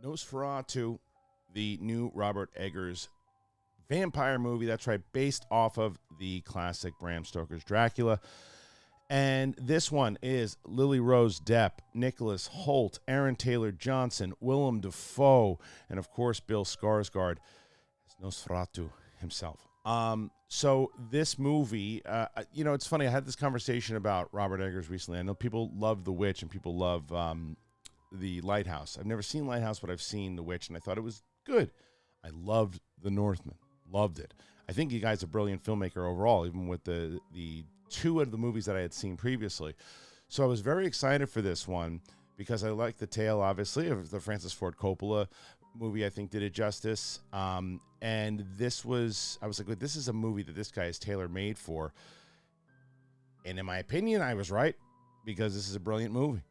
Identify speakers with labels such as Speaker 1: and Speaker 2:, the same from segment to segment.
Speaker 1: Nosferatu, the new Robbert Eggers vampire movie. That's right, based off of the classic Bram Stoker's Dracula. And this one is Lily Rose Depp, Nicholas Hoult, Aaron Taylor Johnson, Willem Dafoe, and of course Bill Skarsgard as Nosferatu himself. So this movie, it's funny. I had this conversation about Robbert Eggers recently. I know people love The Witch and people love The Lighthouse. I've never seen Lighthouse, but I've seen The Witch, and I thought it was good. I loved The Northman. Loved it. I think you guys are a brilliant filmmaker overall, even with the two of the movies that I had seen previously. So I was very excited for this one because I like the tale, obviously, of the Francis Ford Coppola movie. I think did it justice. And this was, I was like, this is a movie that this guy is tailor-made for. And in my opinion, I was right, because this is a brilliant movie.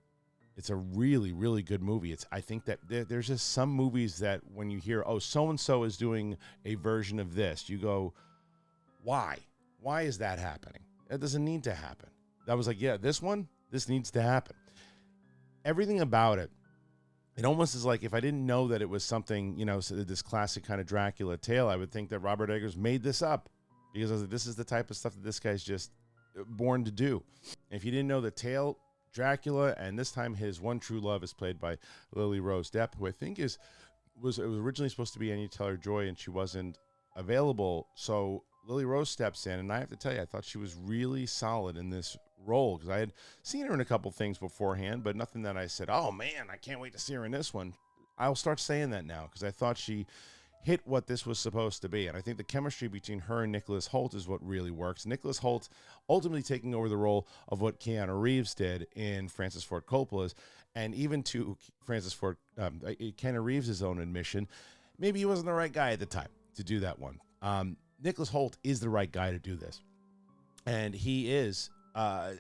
Speaker 1: It's a really, really good movie. I think that there's just some movies that when you hear, oh, so-and-so is doing a version of this, you go, why? Why is that happening? That doesn't need to happen. That was like, yeah, this needs to happen. Everything about it, it almost is like if I didn't know that it was something, this classic kind of Dracula tale, I would think that Robbert Eggers made this up, because I was like, this is the type of stuff that this guy's just born to do. And if you didn't know the tale, Dracula, and this time his one true love is played by Lily Rose Depp, who I think was originally supposed to be Anya Taylor-Joy, and she wasn't available. So Lily Rose steps in, and I have to tell you, I thought she was really solid in this role, because I had seen her in a couple things beforehand, but nothing that I said, oh man, I can't wait to see her in this one. I'll start saying that now, because I thought she hit what this was supposed to be. And I think the chemistry between her and Nicholas Hoult is what really works. Nicholas Hoult ultimately taking over the role of what Keanu Reeves did in Francis Ford Coppola's, and even to Keanu Reeves' own admission, maybe he wasn't the right guy at the time to do that one. Nicholas Hoult is the right guy to do this. And he is, I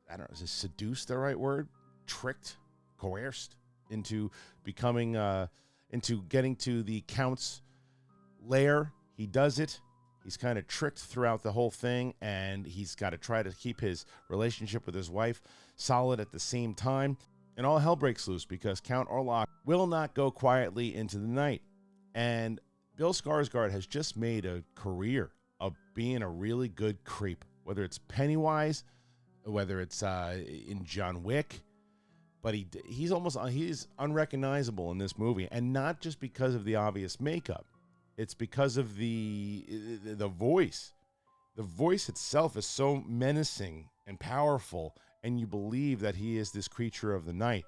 Speaker 1: don't know, is seduced the right word? Tricked, coerced into becoming, into getting to the Count's lair. He does it. He's kind of tricked throughout the whole thing, and he's got to try to keep his relationship with his wife solid at the same time. And all hell breaks loose because Count Orlok will not go quietly into the night. And Bill Skarsgard has just made a career of being a really good creep, whether it's Pennywise, whether it's in John Wick. But he's unrecognizable in this movie, and not just because of the obvious makeup. It's because of the voice. The voice itself is so menacing and powerful, and you believe that he is this creature of the night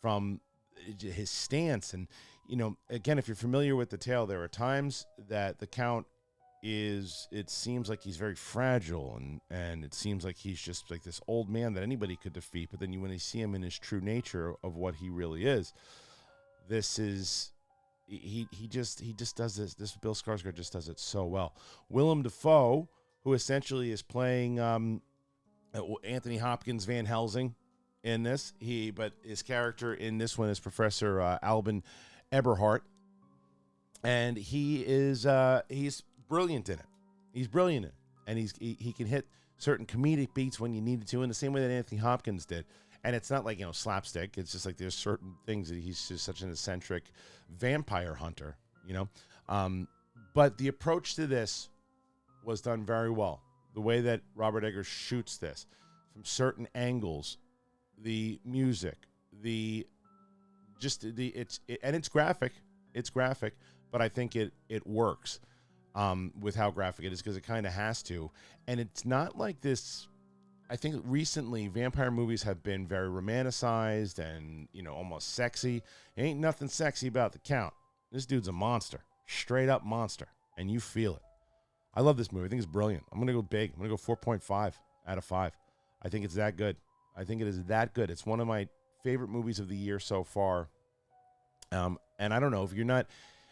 Speaker 1: from his stance. And, again, if you're familiar with the tale, there are times that the Count it seems like he's very fragile, and it seems like he's just like this old man that anybody could defeat. But then when you see him in his true nature of what he really is, he just does this. This Bill Skarsgård just does it so well. Willem Dafoe, who essentially is playing Anthony Hopkins Van Helsing in this, but his character in this one is Professor Albin Eberhardt, and he's brilliant in it. He's brilliant in it. And he can hit certain comedic beats when you needed to, in the same way that Anthony Hopkins did. And it's not like, slapstick. It's just like there's certain things that he's just such an eccentric vampire hunter, But the approach to this was done very well. The way that Robbert Eggers shoots this from certain angles, the music, it's graphic. It's graphic, but I think it works. With how graphic it is, because it kind of has to. And it's not like this. I think recently vampire movies have been very romanticized and, almost sexy. Ain't nothing sexy about the Count. This dude's a monster, straight up monster, and you feel it. I love this movie. I think it's brilliant. I'm going to go big. I'm going to go 4.5 out of 5. I think it's that good. I think it is that good. It's one of my favorite movies of the year so far. And I don't know if you're not,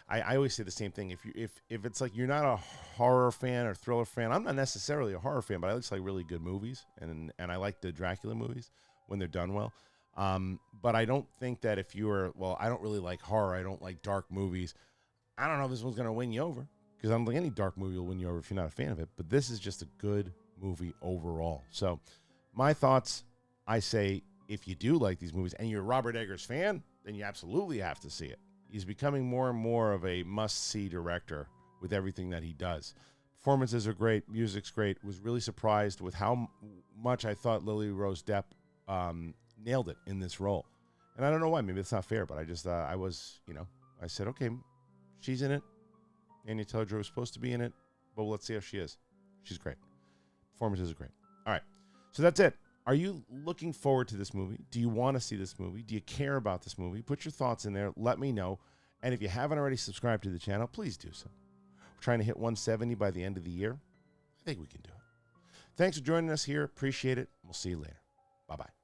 Speaker 1: I always say the same thing. If it's like you're not a horror fan or thriller fan, I'm not necessarily a horror fan, but I just like really good movies, and I like the Dracula movies when they're done well. But I don't think that if you are, I don't really like horror. I don't like dark movies. I don't know if this one's going to win you over, because I don't think any dark movie will win you over if you're not a fan of it. But this is just a good movie overall. So my thoughts, I say, if you do like these movies and you're a Robbert Eggers fan, then you absolutely have to see it. He's becoming more and more of a must-see director with everything that he does. Performances are great. Music's great. Was really surprised with how much I thought Lily Rose Depp nailed it in this role. And I don't know why. Maybe it's not fair, but I just, I said, okay, she's in it. Anya Taylor-Joy was supposed to be in it, but let's see how she is. She's great. Performances are great. All right. So that's it. Are you looking forward to this movie? Do you want to see this movie? Do you care about this movie? Put your thoughts in there. Let me know. And if you haven't already subscribed to the channel, please do so. We're trying to hit 170 by the end of the year. I think we can do it. Thanks for joining us here. Appreciate it. We'll see you later. Bye-bye.